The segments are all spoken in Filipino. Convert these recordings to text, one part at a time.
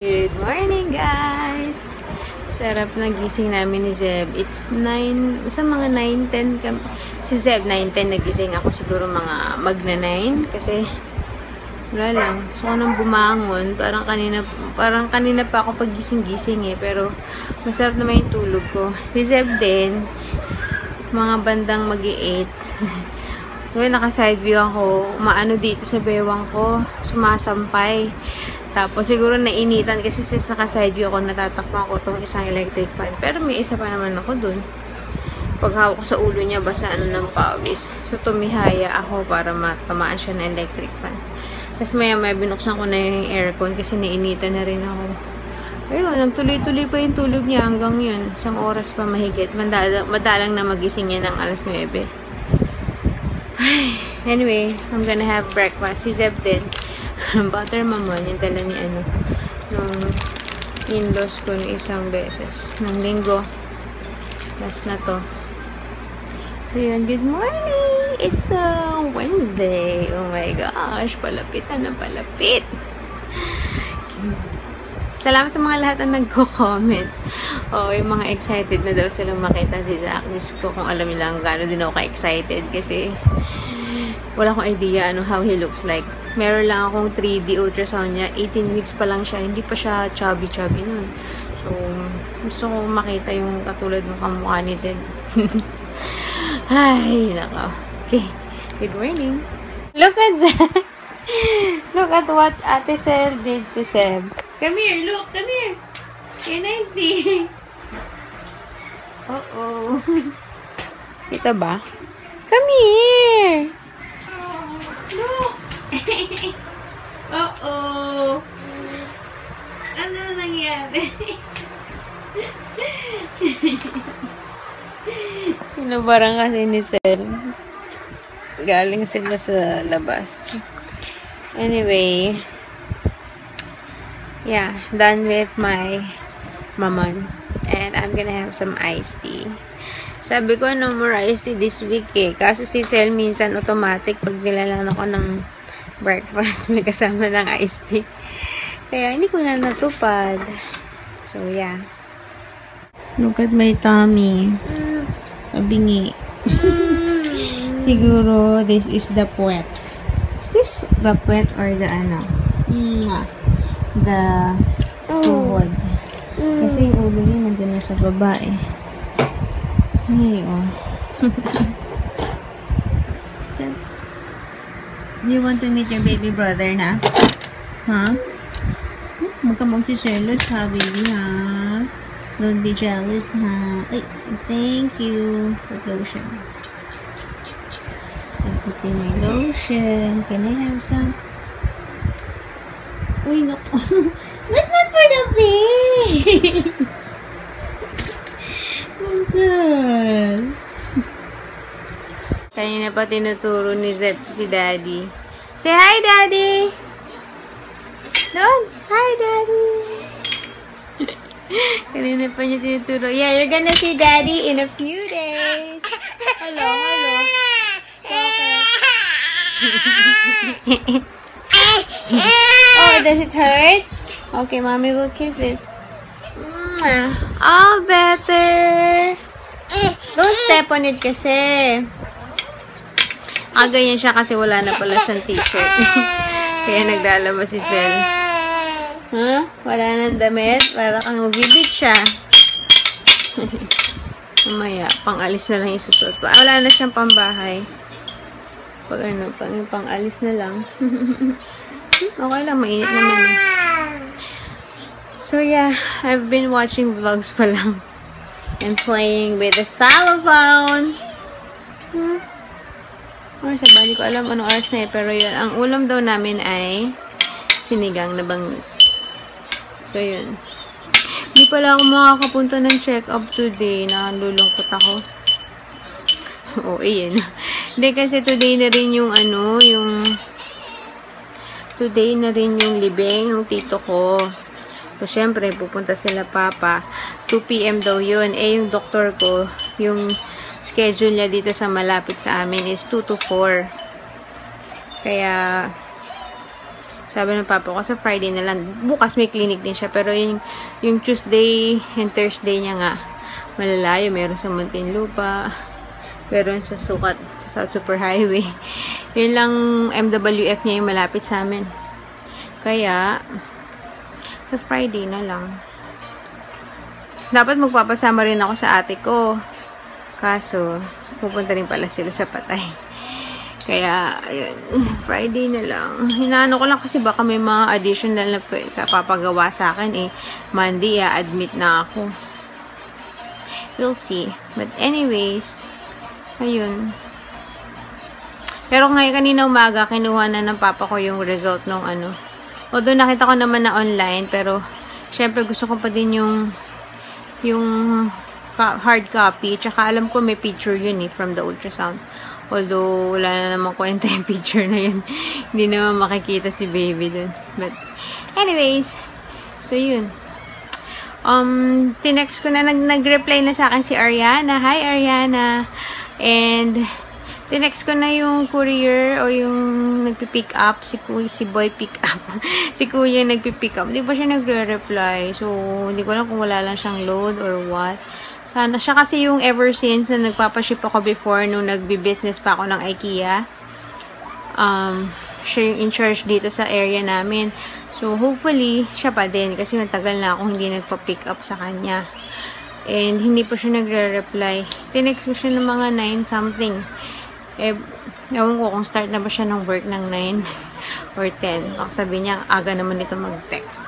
Good morning, guys! Sarap na gising namin ni Zeb. It's 9, sa mga 9:10 kami. Si Zeb, 9:10 nagising ako. Siguro mga magna 9. Kasi, wala lang. So, ko nang bumangon. Parang kanina pa ako pag-gising-gising eh. Pero, masarap naman yung tulog ko. Si Zeb din, mga bandang mag-8. Ngayon, naka-side view ako. Umaano dito sa bewang ko. Sumasampay. Tapos, siguro nainitan kasi sis naka-side view ako, natatakpan ko itong isang electric fan. Pero may isa pa naman ako dun. Pag hawak ko sa ulo niya, basa ng pawis. So, tumihaya ako para matamaan siya ng electric fan. Tapos, maya-maya binuksan ko na yung aircon kasi nainitan na rin ako. Ayun, nagtuloy-tuloy pa yung tulog niya hanggang yun. Isang oras pa mahigit. Madalang na magising niya ng alas 9. Anyway, I'm gonna have breakfast. Si Zeb din. Butter mamon, yung dala ni nung in-laws ko ng isang beses. Ng linggo. Last na to. So yun, good morning! It's a Wednesday. Oh my gosh, palapit na palapit. Salamat sa mga lahat na nagko-comment. Oh, yung mga excited na daw silang makita si Zach. Diyos ko kung alam nila gano'n din ako ka-excited kasi wala akong idea how he looks like. Meron lang akong 3D ultrasound niya. 18 weeks pa lang siya. Hindi pa siya chubby-chubby nun. So, gusto ko makita yung katulad ng kamukha ni Zed. Ay, nako. Okay. Good morning. Look at Zed. Look at what Ate Sel did to Seb. Come here, look. Come here. Can I see? Uh-oh. Kita ba? Come here. Look. Uh-oh. Ano nangyari? Pinabarang kasi ni Sel. Galing sila sa labas. Anyway. Yeah, done with my mamon. And I'm gonna have some iced tea. Sabi ko, no more iced tea this week eh. Kaso si Sel minsan automatic pag nilalaan ako ng breakfast, may kasama ng iced tea. Kaya hindi ko na natupad. So, yeah. Look at my tummy. Kabingi. Siguro, this is the puwet. Is this the puwet or the the tuhod? Kasi yung ulo niya nandun na sa baba eh. Ay, oh. Do you want to meet your baby brother na? Huh? Huwag ka magsiselos ha, baby ha? Don't be jealous ha? Ay, thank you for lotion. Thank you my lotion. Can I have some? Uy, no. That's not for the face! Mamsal! Kanina pa tinuturo ni Zeb si Daddy. Say hi, Daddy! Doon! Hi, Daddy! Kanina pa niya tinuturo. Yeah, you're gonna see Daddy in a few days. Hello, hello. Okay. Oh, does it hurt? Okay, Mommy will kiss it. All better! Don't step on it kasi. Ganyan siya kasi wala na pala siyang t-shirt. Kaya naglalabas si Sel. Huh? Wala nang damit? Para kang magbibit siya. Mamaya, pang-alis na lang yung susuot ko. Wala na siyang pambahay. Pag pang-alis na lang. Okay lang, mainit naman eh. So yeah, I've been watching vlogs pa lang. And playing with the xylophone. Hindi ko alam anong oras na eh. Pero yun, ang ulam daw namin ay sinigang na bangus. So yun. Hindi pala ako makakapunta ng check-up today. Nalulungkot ako. Oo, iyan. Hindi kasi today na rin yung today na rin yung libing ng tito ko. So, syempre, pupunta sila papa. 2 PM daw yun. Eh, yung doktor ko, yung schedule niya dito sa malapit sa amin is 2 to 4. Kaya, Sabi ng papa ko, sa Friday na lang. Bukas may clinic din siya. Pero yung Tuesday and Thursday niya nga, malalayo. Meron sa Muntinlupa. Meron sa Sukat, sa South Super Highway. Yun lang MWF niya yung malapit sa amin. Kaya, sa Friday na lang. Dapat magpapasama rin ako sa ate ko. Kaso, pupunta rin pala sila sa Patay. Kaya, ayun, Friday na lang. Hinaano ko lang kasi baka may mga additional na papagawa sa akin eh. Monday, admit na ako. We'll see. But anyways, ayun. Pero ngayon, kanina umaga, kinuha na ng papa ko yung result nung ano. Although nakita ko naman na online, pero syempre gusto ko pa din yung hard copy. Tsaka alam ko may picture yun eh, from the ultrasound. Although, wala na naman kwenta yung picture na yun. Hindi naman makikita si baby dun. But, anyways, so yun. Tinext ko na, nag-reply na sa akin si Ariana. Hi, Ariana. And, tinext ko na yung courier o yung nagpipick up, si boy pick up. Si kuya yung nagpipick up. Hindi pa siya nagre-reply. So, hindi ko alam kung wala lang siyang load or what. Sana. Siya kasi yung ever since na nagpapaship ako before nung nagbi-business pa ako ng IKEA. Siya yung in charge dito sa area namin. So, hopefully, siya pa din. Kasi matagal na akong hindi nagpa-pick up sa kanya. And, hindi pa siya nagre-reply. Tinext ko siya ng mga 9 something. Eh, ewan ko kung start na ba siya ng work ng 9 or 10. Baka sabi niya, aga naman ito mag-text.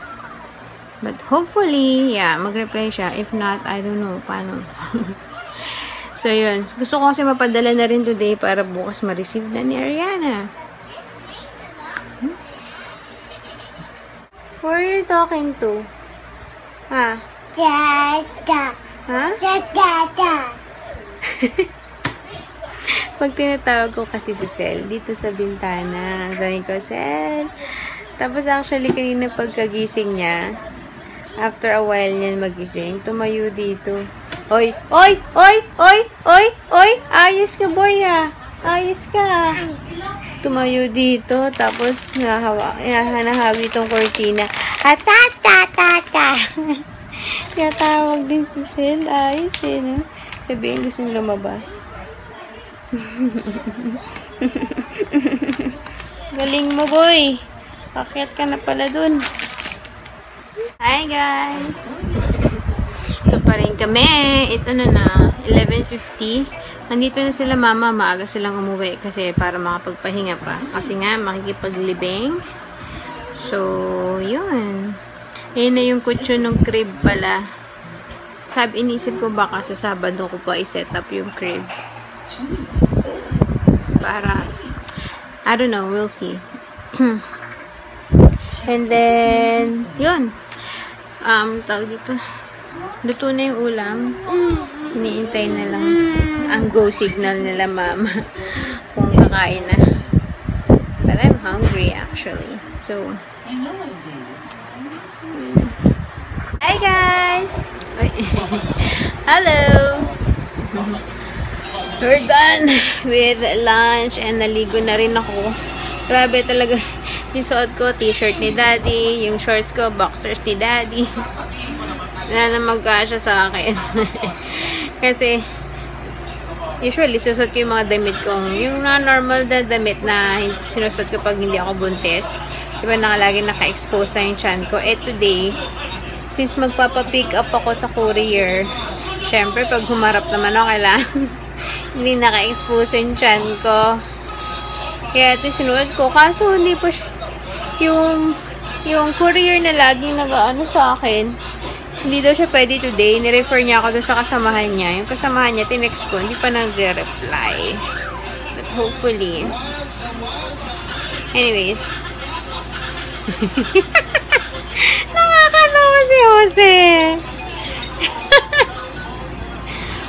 But hopefully, yeah, mag-reply siya. If not, I don't know paano. So, yun. Gusto ko kasi mapadala na rin today para bukas ma-receive na ni Ariana. Who are you talking to? Ha? Dada. Ha? Dada. Pag tinatawag ko kasi si Sel, dito sa bintana. Sabi ko, Sel. Tapos actually, kanina pagkagising niya, after a while niyan magising, tumayo dito. Oy! Oy! Oy! Oy! Oy! Oy! Ayos ka, boy, ha? Ayos ka. Tumayo dito, tapos nahawi itong kortina. Atatata! Kaya tawag din si Sel. Ayos eh, no? Sabihin gusto niya lumabas. Galing mo, boy. Akyat ka na pala dun. Hi, guys! Ito pa rin kami. It's ano na, 11:50. Nandito na sila mama. Maaga silang umuwi kasi para makapagpahinga pa. Kasi nga, makikipaglibing. So, yun. Ayun na yung kutsyon ng crib pala. Sabi, inisip ko baka sa Sabado ko pa i-set up yung crib. So, para, I don't know, we'll see. And then, yun. Tawag dito. Luto na yung ulam. Iniintay na lang ang go signal nila mama kung kakain na. But I'm hungry actually. So, hi guys! Hello! We're done with lunch and naligo na rin ako. Grabe talaga. Yung suot ko, t-shirt ni daddy. Yung shorts ko, boxers ni daddy. Na magkasya sa akin. Kasi, usually, susot ko yung mga damit kong, yung normal na damit na sinusot ko pag hindi ako buntis. Diba nakalagi naka-expose na yung chan ko. Eh, today, since magpapapick up ako sa courier, syempre, pag humarap naman ako, kailangan hindi naka-expose yung chan ko. Kaya ito sinuot ko. Kaso, hindi pa siya, yung courier na laging nag-ano sa akin, hindi daw siya pwede today. Ni-refer niya ako doon sa kasamahan niya. Yung kasamahan niya, tinext ko, hindi pa nagre-reply. But hopefully. Anyways. Nakakatawa si Jose.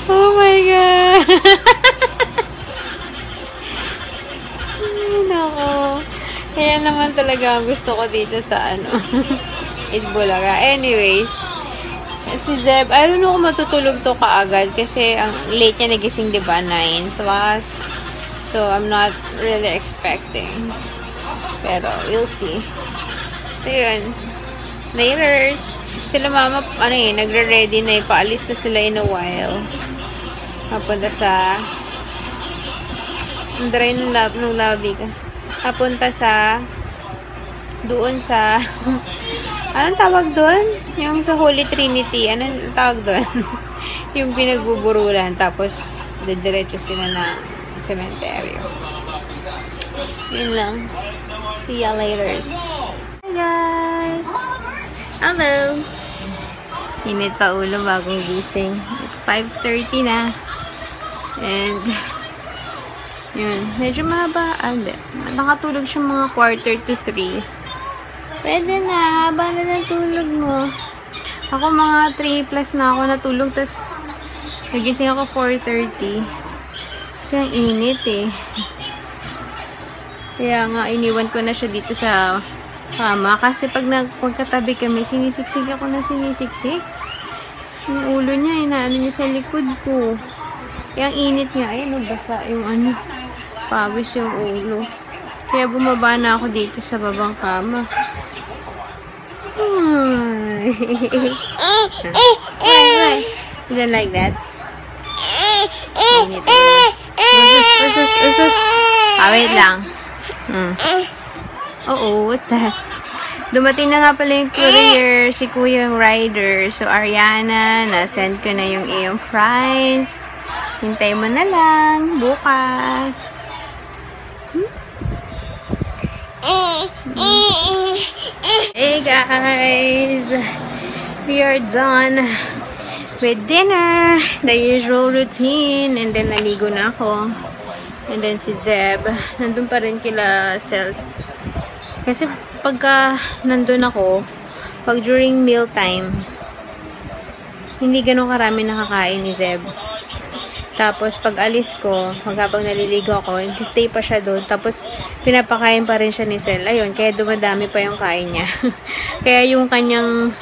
Oh my God. Ay, nako. Kaya naman talaga gusto ko dito sa Itbulaga. Anyways. Si Zeb, I don't know kung matutulog to kaagad kasi ang late niya nagising, diba? 9 plus. So, I'm not really expecting. Pero, we'll see. So, yun. Laters. Sila mama, nagre-ready na paalis na sila in a while. Papunta sa Andray nung lobby ka. Papunta sa doon sa anong tawag doon? Yung sa Holy Trinity. Anong tawag doon? Yung pinagbuburulan. Tapos, didiretso sila na cemetery. Yun lang. See ya later. Hi guys! Hello! Init pa ulo bagong gising. It's 5:30 na. And, yun. Medyo mahaba. Nakatulog siya mga 2:45. Pwede na. Haba na ng tulog mo. Ako mga 3 plus na ako natulog. Tapos, nagising ako 4:30. Kasi ang init eh. Kaya nga, iniwan ko na siya dito sa kama. Kasi pag magkatabi kami, sinisiksik ako na sinisiksik. Yung ulo niya, inaano niya sa likod ko. Kaya ang init niya, ay basa yung pawis yung ulo. Kaya bumaba na ako dito sa babang kama. Why? You don't like that? Init usus. Wait lang. What's that? Dumating na nga pala yung courier, si Kuya yung rider. So, Ariana, na-send ko na yung iyong price. Hintay mo na lang, bukas. Hey guys! We are done with dinner. The usual routine. And then, naligo na ako. And then, si Zeb. Nandun pa rin kila Self. Kasi, pagka nandun ako, pag during meal time, hindi ganun karami nakakain ni Zeb. Tapos, pag alis ko, habang naliligo ako, stay pa siya doon. Tapos, pinapakain pa rin siya ni Sel. Ayun, kaya dumadami pa yung kain niya. Kaya yung kanyang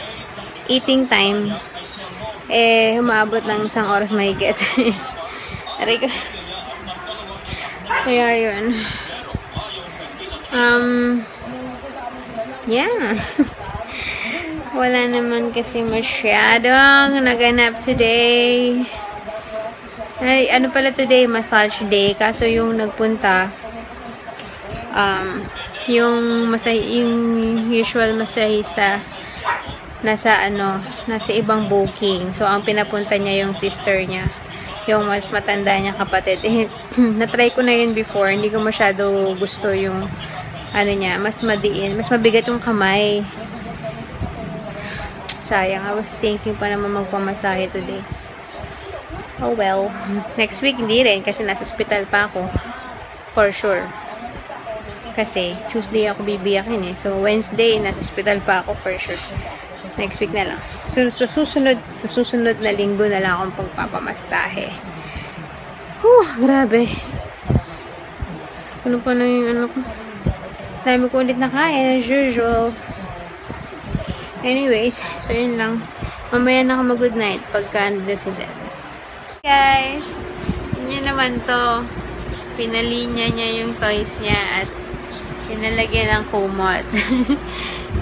eating time, humaabot ng 1 oras mahigit. Aray ko. Kaya yun. Yeah. Wala naman kasi masyadong naganap today. Ay, ano pala today? Massage day. Kaso yung nagpunta, yung usual masahista, nasa ibang booking. So, ang pinapunta niya yung sister niya. Yung mas matanda niya kapatid. Na-try ko na yun before. Hindi ko masyado gusto yung niya, mas madiin, mas mabigat yung kamay. Sayang, I was thinking pa naman magpamasahe today. Oh well. Next week, hindi rin, kasi nasa hospital pa ako. For sure. Kasi, Tuesday ako bibiyakin eh. So, Wednesday, nasa hospital pa ako for sure. Next week na lang. So, susunod na linggo na lang akong pagpapamasahe. Grabe. Ano pa na yung ko? Dami ko ulit nakain, as usual. Anyways, so yun lang. Mamaya na ako mag-good night pagka nandun si Zeb. Guys, yun naman to. Pinalinya niya yung toys niya at pinalagyan ng kumot.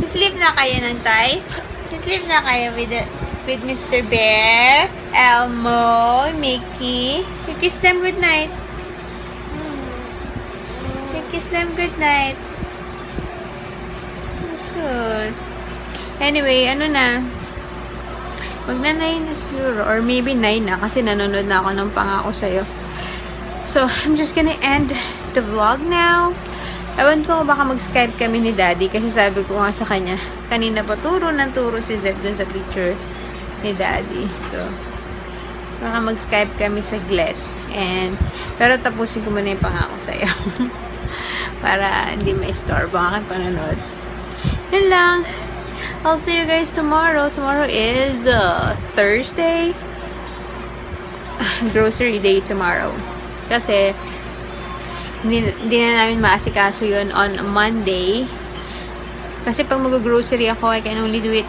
Sleep na kayo ng toys? Sleep na kayo with Mr. Bear, Elmo, Mickey. You kiss them good night. You kiss them good night. Sus. Anyway, magna 9 na siguro, or maybe 9 na, kasi nanonood na ako ng Pangako Sa'yo. So, I'm just gonna end the vlog now. Ewan ko, baka mag-Skype kami ni Daddy, kasi sabi ko nga sa kanya, kanina pa turo si Zeb dun sa picture ni Daddy. So, baka mag-Skype kami saglit. Pero tapusin ko muna yung Pangako Sa'yo. Para hindi ma-istorbo ang aking panonood. Yun lang. I'll see you guys tomorrow. Tomorrow is Thursday. Grocery day tomorrow. Kasi, hindi na namin maasikaso yun on Monday. Kasi pag mag-grocery ako, I can only do it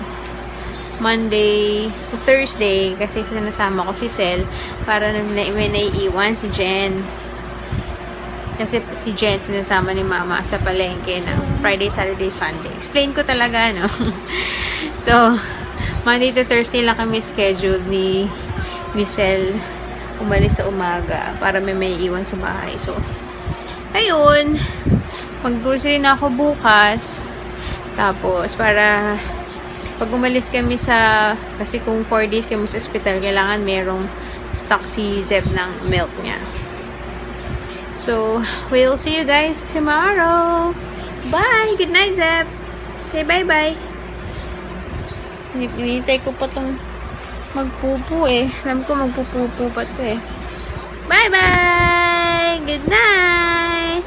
Monday to Thursday. Kasi sinasama ko si Sel para may naiiwan si Jen. Kasi si Jen, sinasama ni Mama sa palengke ng Friday, Saturday, Sunday. Explain ko talaga, no? So, Monday to Thursday lang kami scheduled ni Sel umalis sa umaga para may iwan sa bahay. So, ayun. Mag-grocery na ako bukas. Tapos, para pag umalis kami kasi kung 4 days kami sa hospital, kailangan merong stock si Zeb ng milk niya. So, we'll see you guys tomorrow. Bye! Good night, Zeb! Say bye-bye. Hinihintay ko pa tong magpupo eh. Alam ko magpupupo pa to eh. Bye-bye! Good night!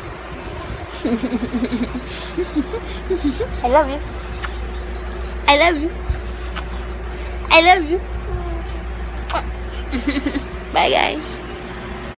I love you. I love you. I love you. Bye, guys.